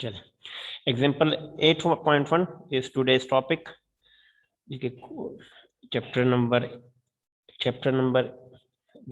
चले, example 8.1 is today's topic. Chapter number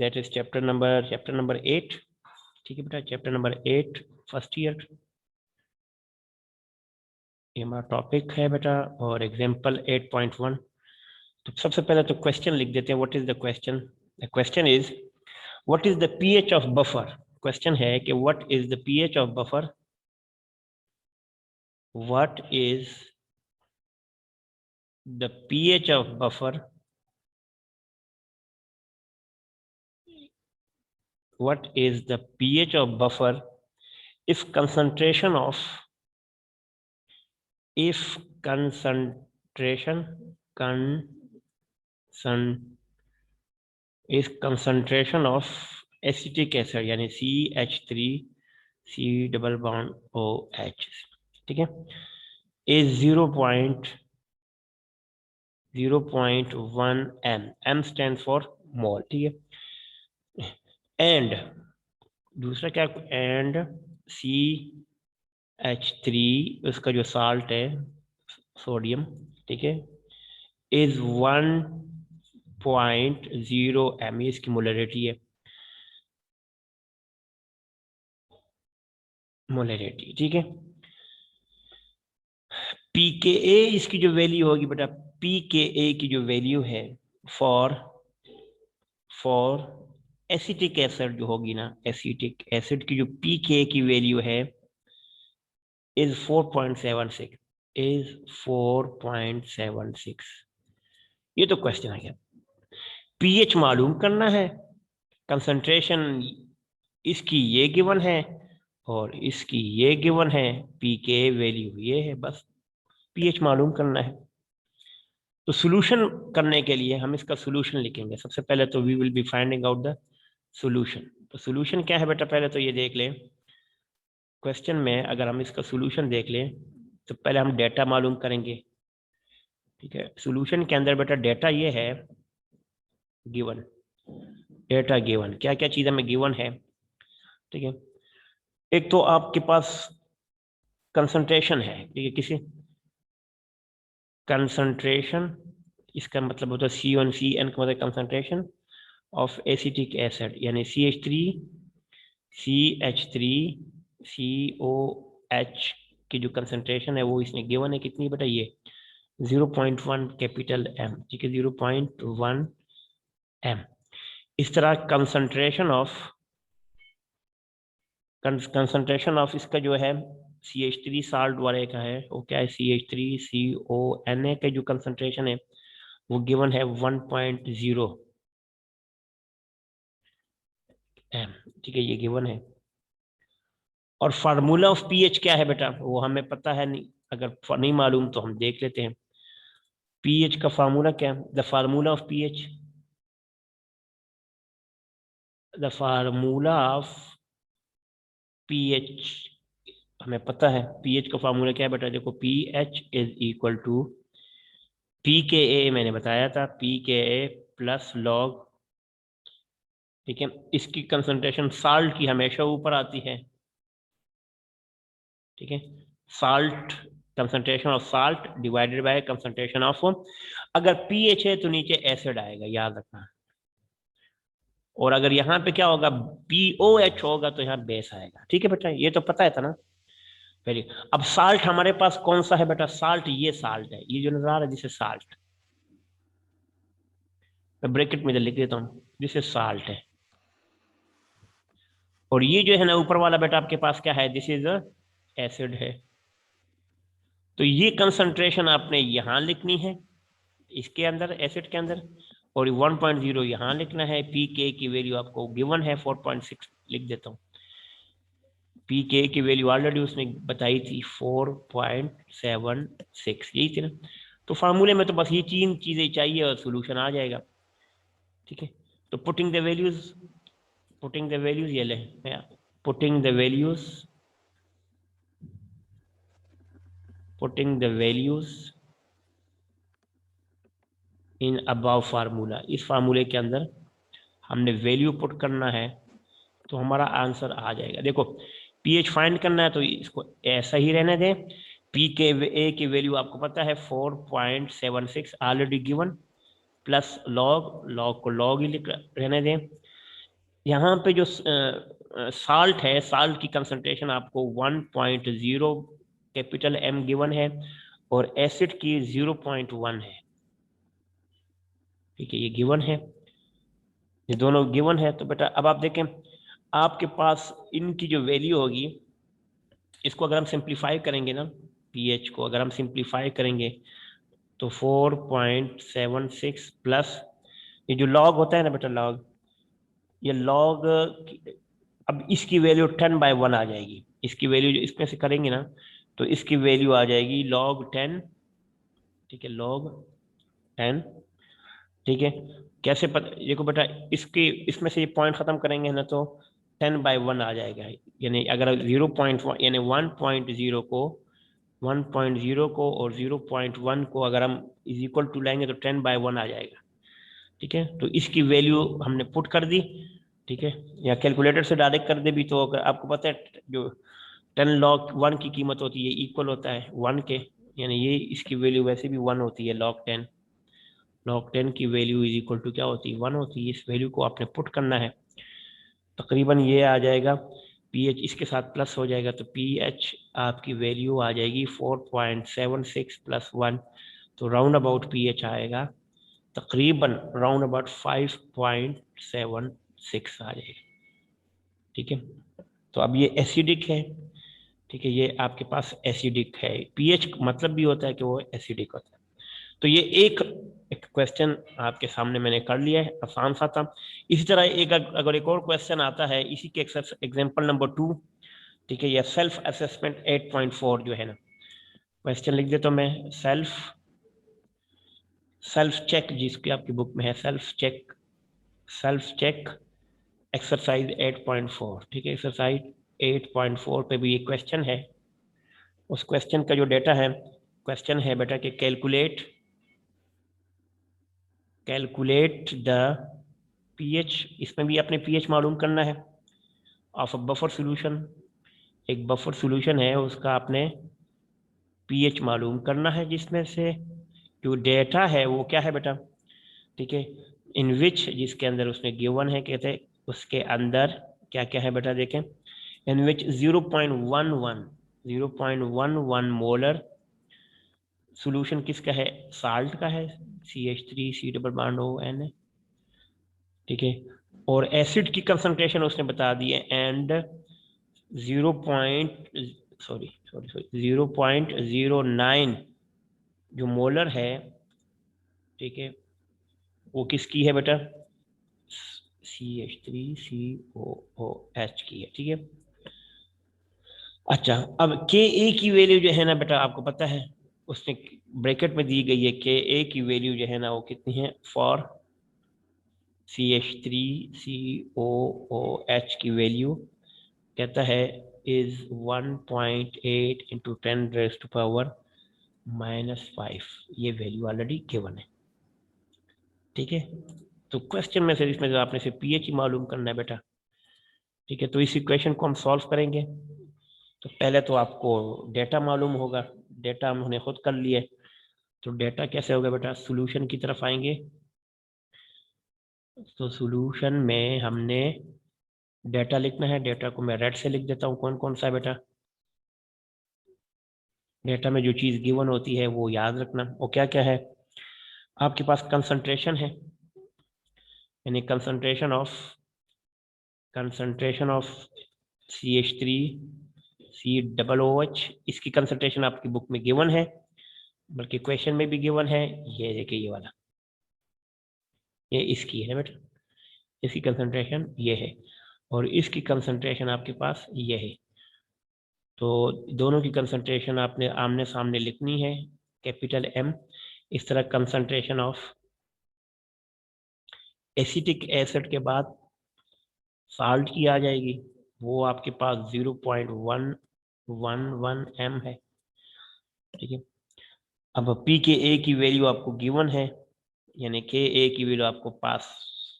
that is chapter number 8. ठीक है बेटा, चैप्टर नंबर 8 फर्स्ट ईयर ये हमारा टॉपिक है बेटा। और एग्जाम्पल 8.1, तो सबसे पहले तो क्वेश्चन लिख देते हैं। What is the question? The question is what is the pH of buffer. Question है कि what is the pH of buffer, what is the pH of buffer, what is the pH of buffer if concentration of concentration of acetic acid यानी CH3 C double bond OH, ठीक है, is 0.01 m, m stands for mole, ठीक है। And दूसरा क्या, and CH3 उसका जो salt है सोडियम, ठीक है, इज 1.0 m, इसकी मोलरिटी है, मोलरिटी, ठीक है। pKa इसकी जो वैल्यू होगी बेटा, pKa की जो वैल्यू है फॉर एसिटिक एसिड जो होगी ना, एसिटिक एसिड की जो pKa की वैल्यू है इज 4.76, इज 4.76। ये तो क्वेश्चन है क्या, पीएच मालूम करना है, कंसंट्रेशन इसकी ये गिवन है और इसकी ये गिवन है, पीके वैल्यू ये है, बस पीएच मालूम करना है। तो सॉल्यूशन करने के लिए हम इसका सॉल्यूशन लिखेंगे। सबसे पहले तो we will be finding out the solution. तो सॉल्यूशन क्या है बेटा, पहले तो ये देख लें क्वेश्चन में, अगर हम इसका सॉल्यूशन देख लें तो पहले हम डेटा मालूम करेंगे, ठीक है। सॉल्यूशन के अंदर बेटा डेटा ये है गिवन, डेटा गिवन, क्या क्या चीज हमें गिवन है, ठीक है। एक तो आपके पास कंसंट्रेशन है, ठीक है, किसी कंसंट्रेशन, इसका मतलब होता है C1CN का मतलब कंसंट्रेशन ऑफ एसिटिक एसिड यानी CH3CH3COH की जो कंसंट्रेशन है वो इसने गिवन है, कितनी बेटा, ये 0.1 कैपिटल M, ठीक है, 0.1 M। इस तरह कंसंट्रेशन ऑफ इसका जो है CH3 साल्ट वाले का है, वो क्या है, CH3CONA का जो कंसंट्रेशन है वो गिवन है 1.0 M, ठीक है, ये गिवन है। और फार्मूला ऑफ पीएच क्या है बेटा, वो हमें पता है नहीं, अगर नहीं मालूम तो हम देख लेते हैं। पीएच का फार्मूला क्या है, the formula of pH, the formula of pH हमें पता है। पीएच का फार्मूला क्या है बेटा, देखो, pH is equal to pKa, मैंने बताया था, पीकेए प्लस लॉग, ठीक है, इसकी कंसंट्रेशन साल्ट की हमेशा ऊपर आती है, ठीक है, salt, concentration of salt divided by concentration of, अगर पीएच है तो नीचे एसिड आएगा, याद रखना। और अगर यहाँ पे क्या होगा, POH होगा तो यहाँ बेस आएगा, ठीक है बेटा, ये तो पता है था ना। वेरी, अब साल्ट हमारे पास कौन सा है बेटा, साल्ट, ये साल्ट है, ये जो नजर आ रहा है जिसे साल्ट, मैं ब्रैकेट में लिख देता हूँ, जिसे साल्ट है। और ये जो है ना ऊपर वाला बेटा आपके पास क्या है, दिस इज एसिड है। तो ये कंसंट्रेशन आपने यहां लिखनी है इसके अंदर, एसिड के अंदर, और 1.0 यहां लिखना है। पीके की वैल्यू आपको गिवन है 4.6, लिख देता हूँ। पीके की वैल्यू ऑलरेडी उसने बताई थी 4.76, यही थी ना। तो फार्मूले में तो बस ये तीन चीजें चाहिए और सोल्यूशन आ जाएगा, ठीक है। तो पुटिंग द वैल्यूज ये ले, putting the values in above formula, इस फार्मूले के अंदर हमने वैल्यू पुट करना है तो हमारा आंसर आ जाएगा। देखो, पीएच फाइंड करना है तो इसको ऐसा ही रहने दें। पी के ए की वैल्यू आपको पता है 4.76 already given, plus log, log को लॉग ही लिख रहने दें। यहाँ पे जो साल्ट है, साल्ट की कंसंट्रेशन आपको 1.0 कैपिटल एम गिवन है और एसिड की 0.1 है। ठीक है, ये गिवन है, ये दोनों गिवन है। तो बेटा अब आप देखें, आपके पास इनकी जो वैल्यू होगी, इसको अगर हम सिंप्लीफाई करेंगे ना, पीएच को अगर हम सिंप्लीफाई करेंगे तो 4.76 प्लस ये जो लॉग होता है ना बेटा, लॉग, ये लॉग, अब इसकी वैल्यू 10/1 आ जाएगी। इसकी वैल्यू जो इसमें से करेंगे ना तो इसकी वैल्यू आ जाएगी log 10। ठीक है, log 10। ठीक है, कैसे पता, देखो बेटा, इसके इसमें से ये पॉइंट खत्म करेंगे ना तो 10/1 आ जाएगा। यानी अगर 0.1 यानी 1.0 को और 0.1 को अगर हम इज इक्वल टू लाएंगे तो 10/1 आ जाएगा। ठीक है, तो इसकी वैल्यू हमने पुट कर दी। ठीक है, या कैलकुलेटर से डायरेक्ट कर दे भी तो अगर आपको पता है जो 10 log 1 की कीमत होती है इक्वल होता है 1 के, यानी ये इसकी वैल्यू वैसे भी 1 होती है। log 10 की वैल्यू इज इक्वल टू क्या होती है, 1 होती है। इस वैल्यू को आपने पुट करना है, तकरीबन ये आ जाएगा। पीएच इसके साथ प्लस हो जाएगा तो पीएच आपकी वैल्यू आ जाएगी 4.76 प्लस 1, तो राउंड अबाउट पीएच आएगा तकरीबन राउंड अबाउट 5.76 आ जाएगा। ठीक है, तो अब ये एसिडिक है। ठीक है, ये आपके पास एसिडिक है। पीएच मतलब भी होता है कि वो एसिडिक होता है। तो ये एक क्वेश्चन आपके सामने मैंने कर लिया है, आसान सा था। इसी तरह एक अगर एक और क्वेश्चन आता है इसी के एग्जांपल नंबर 2। ठीक है, ये सेल्फ असेसमेंट 8.4 जो है ना, क्वेश्चन लिख देता हूं मैं। सेल्फ चेक जिसकी आपकी बुक में है, सेल्फ चेक एक्सरसाइज 8.4। ठीक है, एक्सरसाइज 8.4 पे भी ये क्वेश्चन है। उस क्वेश्चन का जो डेटा है, क्वेश्चन है बेटा कि कैलकुलेट द पीएच, इसमें भी अपने पीएच मालूम करना है ऑफ अ बफर सॉल्यूशन। एक बफर सॉल्यूशन है, उसका आपने पीएच मालूम करना है, जिसमें से जो डेटा है वो क्या है बेटा। ठीक है, इन विच, जिसके अंदर उसने गिवन है, कहते हैं उसके अंदर क्या क्या है बेटा, देखें। इन विच 0.11 मोलर सॉल्यूशन किसका है, साल्ट का है, CH3 डबल बॉन्ड ON है। ठीक है, और एसिड की कंसंट्रेशन उसने बता दी है, एंड 0.09 जो मोलर है, ठीक है, वो किसकी है बेटा, CH3COOH की है। ठीक है, अच्छा, अब Ka की वैल्यू जो है ना बेटा, आपको पता है उसने ब्रैकेट में दी गई है। Ka की वैल्यू जो है ना वो कितनी है, फॉर CH3COOH की वैल्यू कहता है इज 1.8 इंटू 10⁻⁻⁵। ये वैल्यू ऑलरेडी गिवन है। ठीक है, तो क्वेश्चन में से इसमें जो आपने से पीएच ही मालूम करना है बेटा। ठीक है, तो इस इक्वेशन को हम सॉल्व करेंगे तो पहले तो आपको डेटा मालूम होगा। डेटा हमने खुद कर लिए, तो डेटा कैसे होगा बेटा, सॉल्यूशन की तरफ आएंगे। तो सॉल्यूशन में हमने डेटा लिखना है। डेटा को मैं रेड से लिख देता हूँ, कौन कौन सा है बेटा। डेटा में जो चीज गिवन होती है वो याद रखना। वो क्या क्या है, आपके पास कंसंट्रेशन है, यानी कंसंट्रेशन ऑफ CH3COOH, इसकी कंसंट्रेशन आपकी बुक में गिवन है, बल्कि क्वेश्चन में भी गिवन है। ये देखिए, ये वाला, ये इसकी है बेटा, इसकी कंसंट्रेशन ये है, और इसकी कंसंट्रेशन आपके पास ये है। तो दोनों की कंसंट्रेशन आपने आमने सामने लिखनी है, कैपिटल M। इस तरह कंसंट्रेशन ऑफ एसिटिक एसिड के बाद साल्ट की आ जाएगी, वो आपके पास 0.111 M है। ठीक है, अब pKa की वैल्यू आपको गिवन है, यानी Ka की वैल्यू आपको पास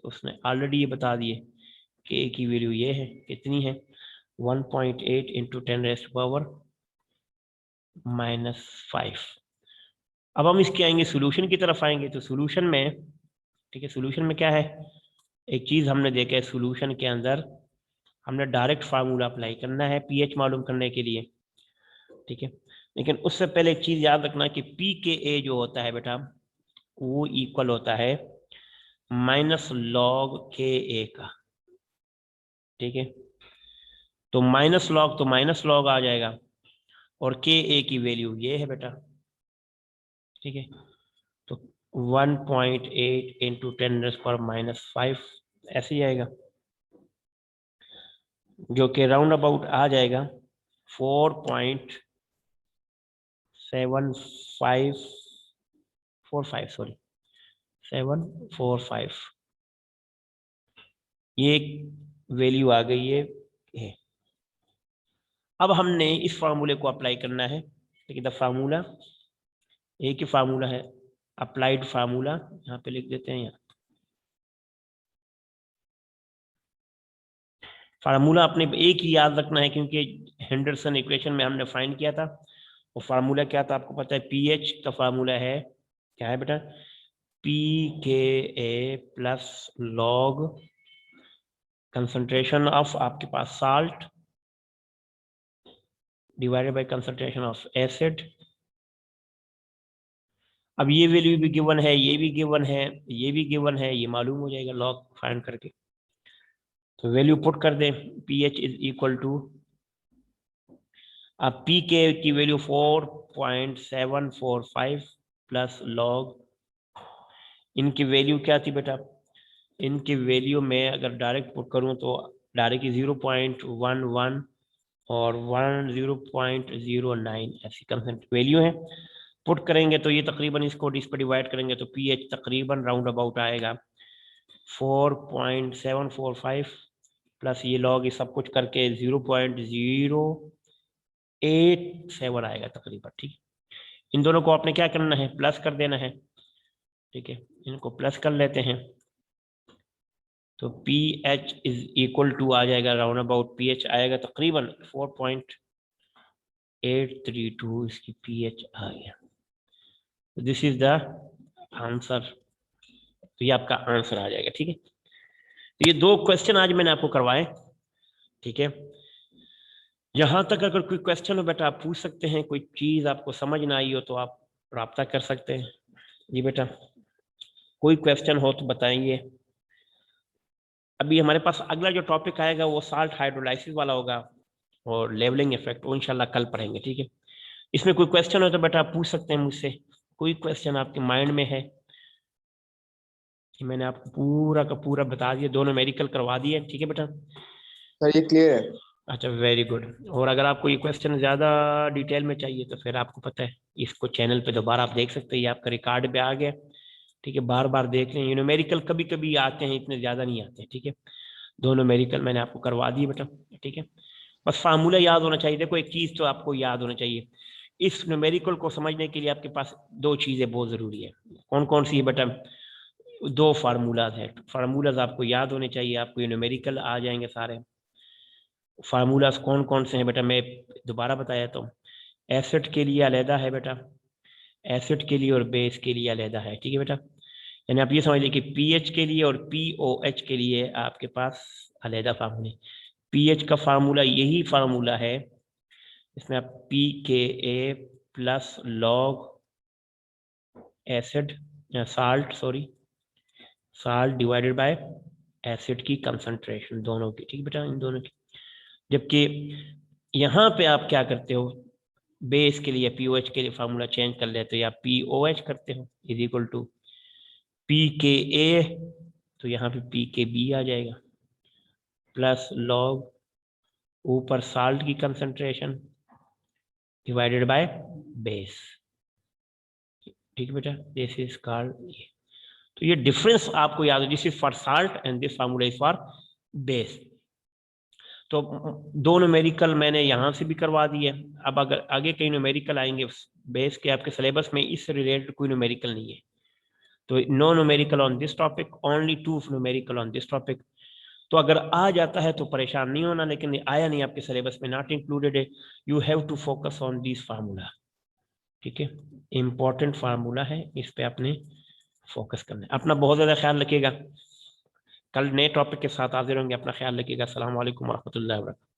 उसने ऑलरेडी ये बता दी है। Ka की वैल्यू ये है, कितनी है, 1.8 इंटू 10⁻⁻⁵। अब हम इसके आएंगे सोल्यूशन की तरफ आएंगे। तो सोल्यूशन में, ठीक है, सोल्यूशन में क्या है, एक चीज हमने देखा है, सोल्यूशन के अंदर हमने डायरेक्ट फार्मूला अप्लाई करना है पीएच मालूम करने के लिए, ठीक है। लेकिन उससे पहले एक चीज याद रखना कि पी के ए जो होता है बेटा, वो इक्वल होता है माइनस लॉग के ए का, ठीक है। तो माइनस लॉग आ जाएगा, और के ए की वैल्यू ये है बेटा, ठीक है। तो 1.8 इंटू 10⁻⁵ ऐसे ही आएगा, जो कि राउंड अबाउट आ जाएगा 4.7545, सॉरी 745, ये वैल्यू आ गई है। अब हमने इस फार्मूले को अप्लाई करना है, ठीक है। द फार्मूला, एक ही फार्मूला है, अप्लाइड फार्मूला यहाँ पे लिख देते हैं। यहाँ फार्मूला अपने एक ही याद रखना है, क्योंकि हेंडरसन इक्वेशन में हमने फाइंड किया था। वो फार्मूला क्या था आपको पता है, पीएच का फार्मूला है, क्या है बेटा, p K a plus log concentration of आपके पास salt divided by concentration of acid. अब ये वैल्यू भी गिवन है, ये भी गिवन है, ये भी गिवन है, ये मालूम हो जाएगा लॉग फाइंड करके। तो वैल्यू पुट कर दें, P H is equal to, अब पी के की वैल्यू 4.745 प्लस लॉग, इनकी वैल्यू क्या थी बेटा, इनकी वैल्यू में अगर डायरेक्ट पुट करूं तो डायरेक्ट 0.11 और 0.09 ऐसी कंसेंट वैल्यू है। पुट करेंगे तो ये तकरीबन, इसको इस पर डिवाइड करेंगे तो पी एच तकरीबन राउंड अबाउट आएगा 4.745 प्लस ये लॉग, ये सब कुछ करके 0.087 आएगा तकरीबन, ठीक। इन दोनों को आपने क्या करना है, प्लस कर देना है, ठीक है। इनको प्लस कर लेते हैं तो p H is equal to आ जाएगा राउंड अबाउट, पी एच आएगा तकरीबन 4.832, इसकी पी एच आ गया। दिस इज द आंसर, तो ये आपका आंसर आ जाएगा, ठीक है। तो ये दो क्वेश्चन आज मैंने आपको करवाए, ठीक है। यहां तक अगर कोई क्वेश्चन हो बेटा आप पूछ सकते हैं, कोई चीज आपको समझ ना आई हो तो आप राब्ता कर सकते हैं। जी बेटा, कोई क्वेश्चन हो तो बताएंगे। अभी हमारे पास अगला जो टॉपिक आएगा वो साल्ट हाइड्रोलाइसिस वाला होगा, और लेवलिंग इफेक्ट, वो इंशाल्लाह कल पढ़ेंगे, ठीक है। इसमें कोई क्वेश्चन हो तो बेटा आप पूछ सकते हैं मुझसे, कोई क्वेश्चन आपके माइंड में है। कि मैंने आपको पूरा का पूरा बता दिया, दोनों मेडिकल करवा दिए, ठीक है बेटा। सर ये क्लियर है। अच्छा, वेरी गुड। और अगर आपको ये क्वेश्चन ज़्यादा डिटेल में चाहिए तो फिर आपको पता है, इसको चैनल पे दोबारा आप देख सकते हैं, ये आपका रिकॉर्ड पे आ गया, ठीक है। बार बार देख लें, न्यूमेरिकल कभी कभी आते हैं, इतने ज़्यादा नहीं आते, ठीक है। दोनों न्यूमेरिकल मैंने आपको करवा दिए बेटा, ठीक है। बस फार्मूला याद होना चाहिए। देखो एक चीज़ तो आपको याद होना चाहिए, इस न्यूमेरिकल को समझने के लिए आपके पास दो चीज़ें बहुत ज़रूरी है। कौन कौन सी है बेटा, दो फार्मूलाज है, फार्मूलाज आपको याद होने चाहिए, आपको ये न्यूमेरिकल आ जाएंगे सारे। फार्मूलाज कौन कौन से हैं बेटा, मैं दोबारा बताया तो, एसिड के लिए अलहदा है बेटा, एसिड के लिए और बेस के लिए अलहदा है, ठीक है बेटा। यानी आप ये समझ लीजिए कि पीएच के लिए और पीओएच के लिए आपके पास अलहदा फार्मूले। पीएच का फार्मूला यही फार्मूला है, इसमें आप p K a plus log acid salt, sorry salt divided by acid की कंसंट्रेशन, दोनों की, ठीक बेटा, इन दोनों की। जबकि यहाँ पे आप क्या करते हो, बेस के लिए पीओएच के लिए फार्मूला चेंज कर लेते हो, या पीओएच करते हो is equal to P K ए, तो यहाँ पे पी के बी आ जाएगा, प्लस लॉग ऊपर साल्ट की कंसंट्रेशन डिवाइडेड बाय बेस, ठीक है बेटा। दिस इज कॉल्ड, तो ये डिफरेंस आपको याद है, this is for salt and this formula is for base. तो दो न्यूमेरिकल मैंने यहाँ से भी करवा दिए। अब अगर आगे कई न्यूमेरिकल आएंगे बेस के आपके सिलेबस में, इससे रिलेटेड कोई न्यूमेरिकल नहीं है, तो no numerical on this topic, only two numerical on this topic. तो अगर आ जाता है तो परेशान नहीं होना, लेकिन ये आया नहीं, आपके सिलेबस में नॉट इंक्लूडेड है, you have to focus on this formula. ठीक है, इंपॉर्टेंट फार्मूला है, इस पे आपने फोकस करना है। अपना बहुत ज्यादा ख्याल रखिएगा, कल नए टॉपिक के साथ हाजिर होंगे, अपना ख्याल रखिएगा। अस्सलाम वालेकुम रहमतुल्लाहि व बरकातहू।